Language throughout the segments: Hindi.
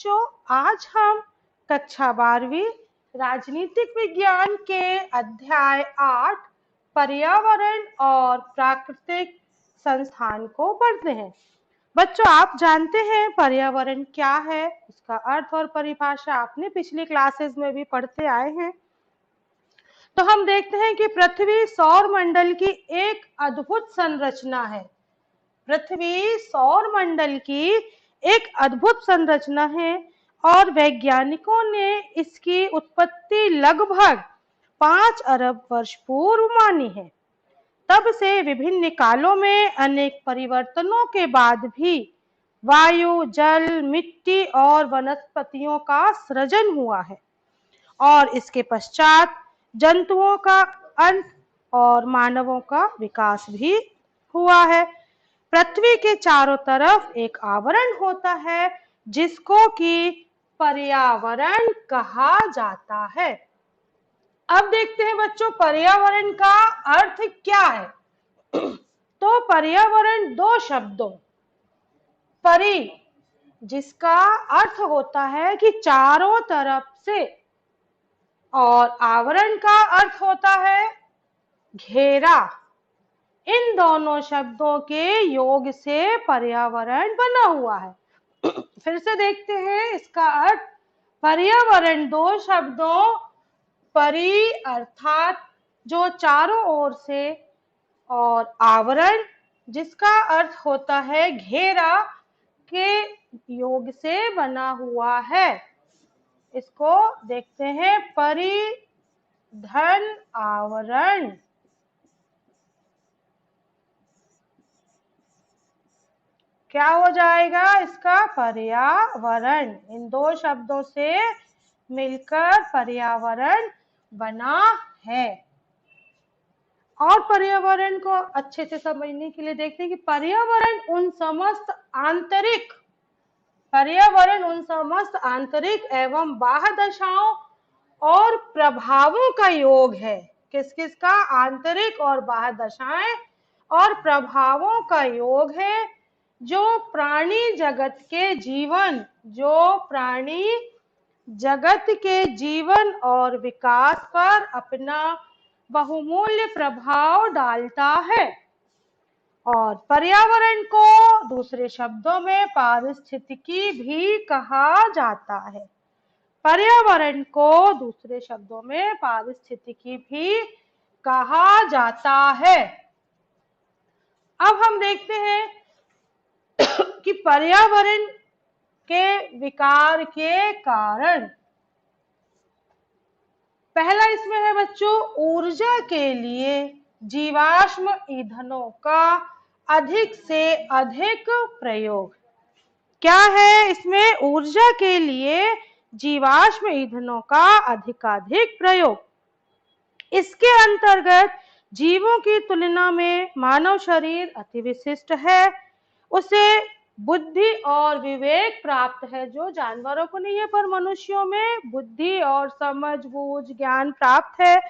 बच्चों, आज हम कक्षा 12वीं राजनीतिक विज्ञान के अध्याय 8 पर्यावरण और प्राकृतिक संस्थान को पढ़ते हैं। बच्चों, आप जानते हैं पर्यावरण क्या है? इसका अर्थ और परिभाषा आपने पिछली क्लासेस में भी पढ़ते आए हैं। तो हम देखते हैं कि पृथ्वी सौर मंडल की एक अद्भुत संरचना है। पृथ्वी सौर मंडल की एक अद्भुत संरचना है और वैज्ञानिकों ने इसकी उत्पत्ति लगभग 5 अरब वर्ष पूर्व मानी है। तब से विभिन्न कालों में अनेक परिवर्तनों के बाद भी वायु, जल, मिट्टी और वनस्पतियों का सृजन हुआ है और इसके पश्चात जंतुओं का अंत और मानवों का विकास भी हुआ है। पृथ्वी के चारों तरफ एक आवरण होता है जिसको कि पर्यावरण कहा जाता है। अब देखते हैं बच्चों, पर्यावरण का अर्थ क्या है। तो पर्यावरण दो शब्दों परि, जिसका अर्थ होता है कि चारों तरफ से, और आवरण का अर्थ होता है घेरा, इन दोनों शब्दों के योग से पर्यावरण बना हुआ है। फिर से देखते हैं इसका अर्थ। पर्यावरण दो शब्दों परि अर्थात जो चारों ओर से, और आवरण जिसका अर्थ होता है घेरा, के योग से बना हुआ है। इसको देखते हैं, परिधन आवरण। क्या हो जाएगा इसका? पर्यावरण। इन दो शब्दों से मिलकर पर्यावरण बना है। और पर्यावरण को अच्छे से समझने के लिए देखते हैं कि पर्यावरण उन समस्त आंतरिक एवं बाह्य दशाओं और प्रभावों का योग है। किस किस का? आंतरिक और बाह्य दशाएं और प्रभावों का योग है जो प्राणी जगत के जीवन और विकास पर अपना बहुमूल्य प्रभाव डालता है। और पर्यावरण को दूसरे शब्दों में पारिस्थितिकी भी कहा जाता है। पर्यावरण को दूसरे शब्दों में पारिस्थितिकी भी कहा जाता है। अब हम देखते हैं कि पर्यावरण के विकार के कारण। पहला इसमें है बच्चों, ऊर्जा के लिए जीवाश्म ईंधनों का अधिक से अधिक प्रयोग। क्या है इसमें? ऊर्जा के लिए जीवाश्म ईंधनों का अधिकाधिक प्रयोग। इसके अंतर्गत जीवों की तुलना में मानव शरीर अति विशिष्ट है। उसे बुद्धि और विवेक प्राप्त है, जो जानवरों को नहीं है पर मनुष्यों में बुद्धि और समझ बूझ ज्ञान प्राप्त है,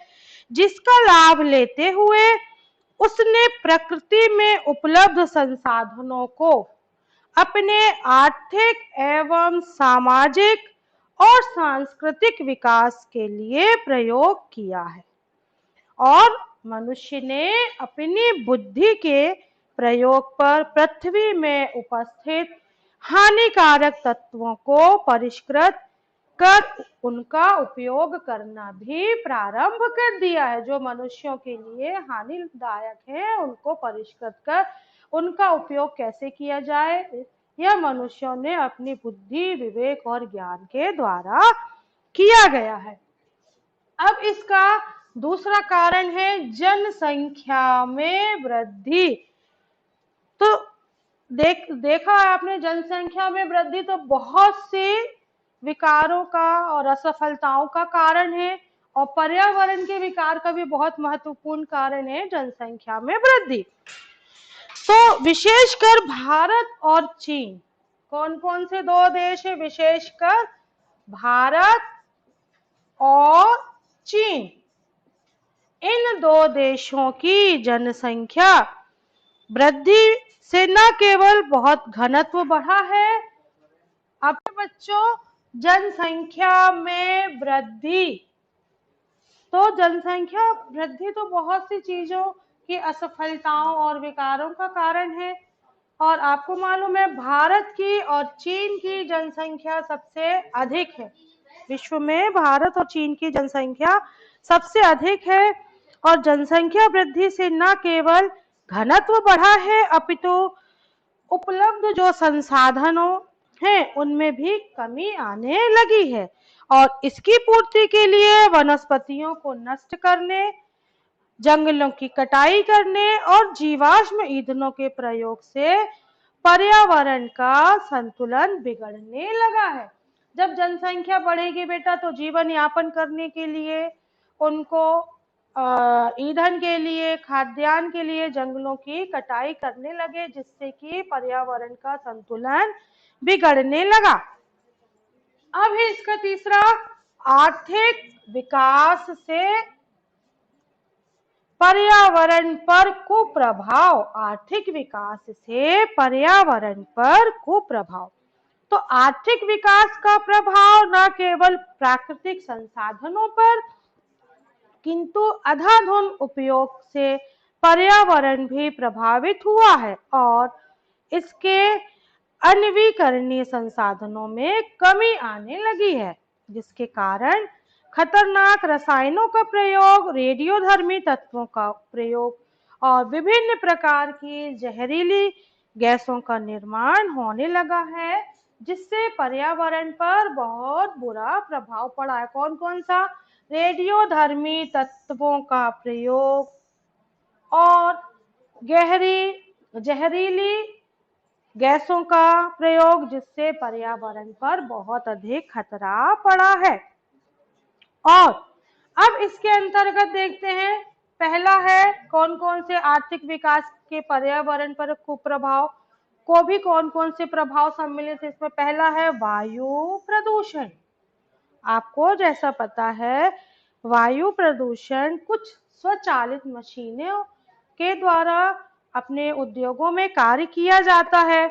जिसका लाभ लेते हुए उसने प्रकृति में उपलब्ध संसाधनों को अपने आर्थिक एवं सामाजिक और सांस्कृतिक विकास के लिए प्रयोग किया है। और मनुष्य ने अपनी बुद्धि के प्रयोग पर पृथ्वी में उपस्थित हानिकारक तत्वों को परिष्कृत कर उनका उपयोग करना भी प्रारंभ कर दिया है। जो मनुष्यों के लिए हानिदायक है उनको परिष्कृत कर उनका उपयोग कैसे किया जाए, यह मनुष्यों ने अपनी बुद्धि, विवेक और ज्ञान के द्वारा किया गया है। अब इसका दूसरा कारण है जनसंख्या में वृद्धि। तो देखा आपने, जनसंख्या में वृद्धि तो बहुत से विकारों का और असफलताओं का कारण है, और पर्यावरण के विकार का भी बहुत महत्वपूर्ण कारण है जनसंख्या में वृद्धि। तो विशेषकर भारत और चीन, कौन कौन से दो देश है? विशेषकर भारत और चीन, इन दो देशों की जनसंख्या वृद्धि से न केवल बहुत घनत्व बढ़ा है। अब बच्चों, जनसंख्या में वृद्धि। तो जनसंख्या वृद्धि तो बहुत सी चीजों की असफलताओं और विकारों का कारण है। और आपको मालूम है भारत की और चीन की जनसंख्या सबसे अधिक है। विश्व में भारत और चीन की जनसंख्या सबसे अधिक है। और जनसंख्या वृद्धि से न केवल घनत्व बढ़ा है अपितु उपलब्ध जो संसाधनों हैं उनमें भी कमी आने लगी है। और इसकी पूर्ति के लिए वनस्पतियों को नष्ट करने, जंगलों की कटाई करने और जीवाश्म ईंधनों के प्रयोग से पर्यावरण का संतुलन बिगड़ने लगा है। जब जनसंख्या बढ़ेगी बेटा तो जीवन यापन करने के लिए उनको ईंधन के लिए, खाद्यान्न के लिए जंगलों की कटाई करने लगे, जिससे कि पर्यावरण का संतुलन बिगड़ने लगा। अब है इसका तीसरा, आर्थिक विकास से पर्यावरण पर कुप्रभाव। आर्थिक विकास से पर्यावरण पर कुप्रभाव। तो आर्थिक विकास का प्रभाव न केवल प्राकृतिक संसाधनों पर किंतु अंधाधुंध उपयोग से पर्यावरण भी प्रभावित हुआ है और इसके अनवीकरणीय संसाधनों में कमी आने लगी है, जिसके कारण खतरनाक रसायनों का प्रयोग, रेडियोधर्मी तत्वों का प्रयोग और विभिन्न प्रकार की जहरीली गैसों का निर्माण होने लगा है, जिससे पर्यावरण पर बहुत बुरा प्रभाव पड़ा है। कौन कौन सा? रेडियोधर्मी तत्वों का प्रयोग और जहरीली गैसों का प्रयोग, जिससे पर्यावरण पर बहुत अधिक खतरा पड़ा है। और अब इसके अंतर्गत देखते हैं, पहला है कौन कौन से आर्थिक विकास के पर्यावरण पर कुप्रभाव को भी कौन कौन से प्रभाव सम्मिलित है इसमें। पहला है वायु प्रदूषण। आपको जैसा पता है वायु प्रदूषण कुछ स्वचालित मशीनों के द्वारा अपने उद्योगों में कार्य किया जाता है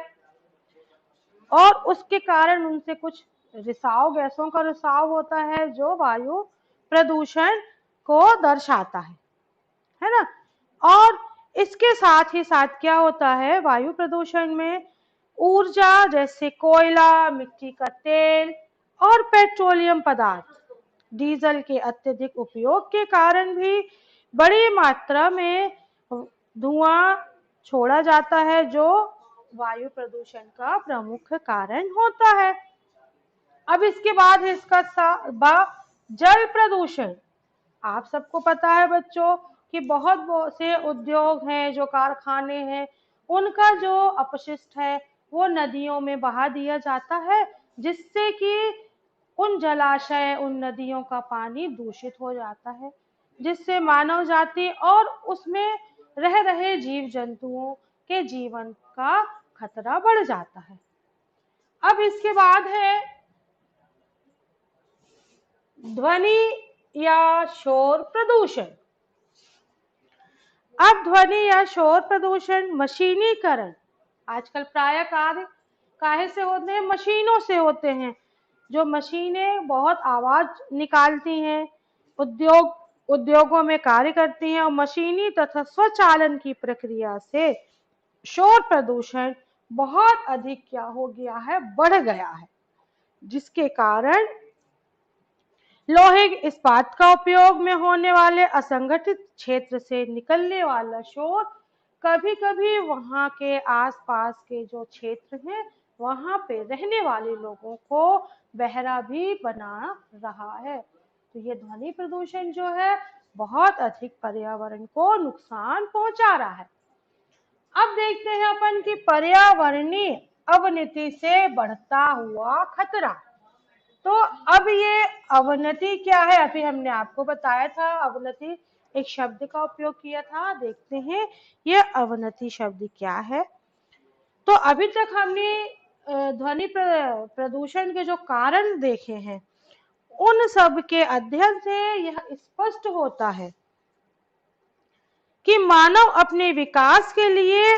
और उसके कारण उनसे कुछ रिसाव, गैसों का रिसाव होता है जो वायु प्रदूषण को दर्शाता है ना। और इसके साथ ही साथ क्या होता है, वायु प्रदूषण में ऊर्जा जैसे कोयला, मिट्टी का तेल और पेट्रोलियम पदार्थ, डीजल के अत्यधिक उपयोग के कारण भी बड़ी मात्रा में धुआं छोड़ा जाता है, जो वायु प्रदूषण का प्रमुख कारण होता है। अब इसके बाद है इसका जल प्रदूषण। आप सबको पता है बच्चों कि बहुत से उद्योग हैं, जो कारखाने हैं, उनका जो अपशिष्ट है वो नदियों में बहा दिया जाता है, जिससे कि उन जलाशय, उन नदियों का पानी दूषित हो जाता है, जिससे मानव जाति और उसमें रह रहे जीव जंतुओं के जीवन का खतरा बढ़ जाता है। अब इसके बाद है ध्वनि या शोर प्रदूषण। अब ध्वनि या शोर प्रदूषण मशीनीकरण। आजकल प्राय कार्य काहे से होते हैं? मशीनों से होते हैं। जो मशीनें बहुत आवाज निकालती हैं, उद्योगों में कार्य करती हैं और मशीनी तथा स्वचालन की प्रक्रिया से शोर प्रदूषण बहुत अधिक क्या हो गया है, बढ़ गया है, जिसके कारण लोहे इस्पात का उपयोग में होने वाले असंगठित क्षेत्र से निकलने वाला शोर कभी कभी वहां के आसपास के जो क्षेत्र हैं वहां पे रहने वाले लोगों को बहरा भी बना रहा है। तो ये ध्वनि प्रदूषण जो है बहुत अधिक पर्यावरण को नुकसान पहुंचा रहा है। अब देखते हैं अपन की पर्यावरणीय अवनति से बढ़ता हुआ खतरा। तो अब ये अवनति क्या है? अभी हमने आपको बताया था, अवनति एक शब्द का उपयोग किया था। देखते हैं ये अवनति शब्द क्या है। तो अभी तक हमने ध्वनि प्रदूषण के जो कारण देखे हैं, उन सब के अध्ययन से यह स्पष्ट होता है कि मानव अपने विकास के लिए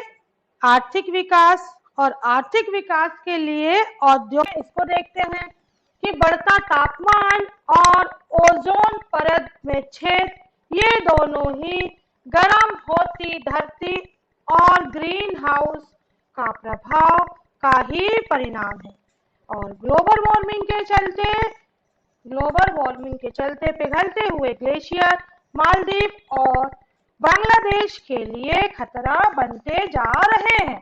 आर्थिक विकास, और आर्थिक विकास के लिए औद्योगिक, इसको देखते हैं कि बढ़ता तापमान और ओजोन परत में छेद, ये दोनों ही गर्म होती धरती और ग्रीन हाउस का प्रभाव का ही परिणाम है। और ग्लोबल वार्मिंग के चलते पिघलते हुए ग्लेशियर मालदीव और बांग्लादेश के लिए खतरा बनते जा रहे हैं।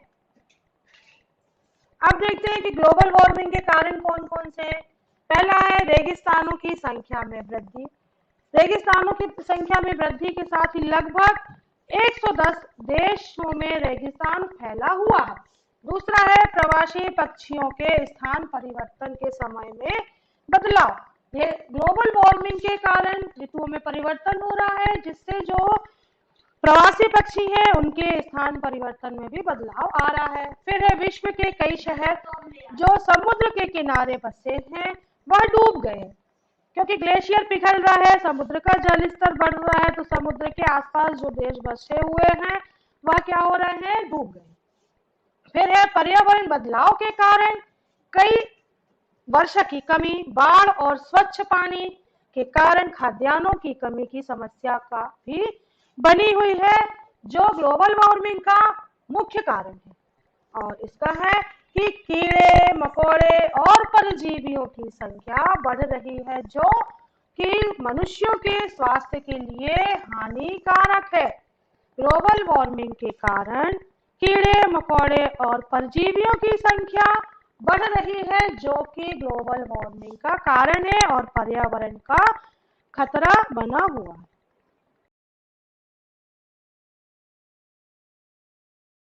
अब देखते हैं कि ग्लोबल वार्मिंग के कारण कौन कौन से हैं। पहला है रेगिस्तानों की संख्या में वृद्धि। रेगिस्तानों की संख्या में वृद्धि के साथ ही लगभग 110 देशों में रेगिस्तान फैला हुआ है। दूसरा है प्रवासी पक्षियों के स्थान परिवर्तन के समय में बदलाव। ये ग्लोबल वार्मिंग के कारण ऋतुओं में परिवर्तन हो रहा है, जिससे जो प्रवासी पक्षी हैं उनके स्थान परिवर्तन में भी बदलाव आ रहा है। फिर है विश्व के कई शहर जो समुद्र के किनारे बसे हैं वह डूब गए, क्योंकि ग्लेशियर पिघल रहा है, समुद्र का जल स्तर बढ़ रहा है, तो समुद्र के आसपास जो देश बसे हुए हैं वह क्या हो रहे हैं, डूब गए। फिर है पर्यावरण बदलाव के कारण कई वर्षा की कमी, बाढ़ और स्वच्छ पानी के कारण खाद्यान्नों की कमी की समस्या का भी बनी हुई है, जो ग्लोबल वार्मिंग का मुख्य कारण है। और इसका है कि कीड़े मकोड़े और परजीवियों की संख्या बढ़ रही है, जो कि मनुष्यों के स्वास्थ्य के लिए हानिकारक है। ग्लोबल वार्मिंग के कारण कीड़े मकोड़े और परजीवियों की संख्या बढ़ रही है, जो कि ग्लोबल वार्मिंग का कारण है और पर्यावरण का खतरा बना हुआ है।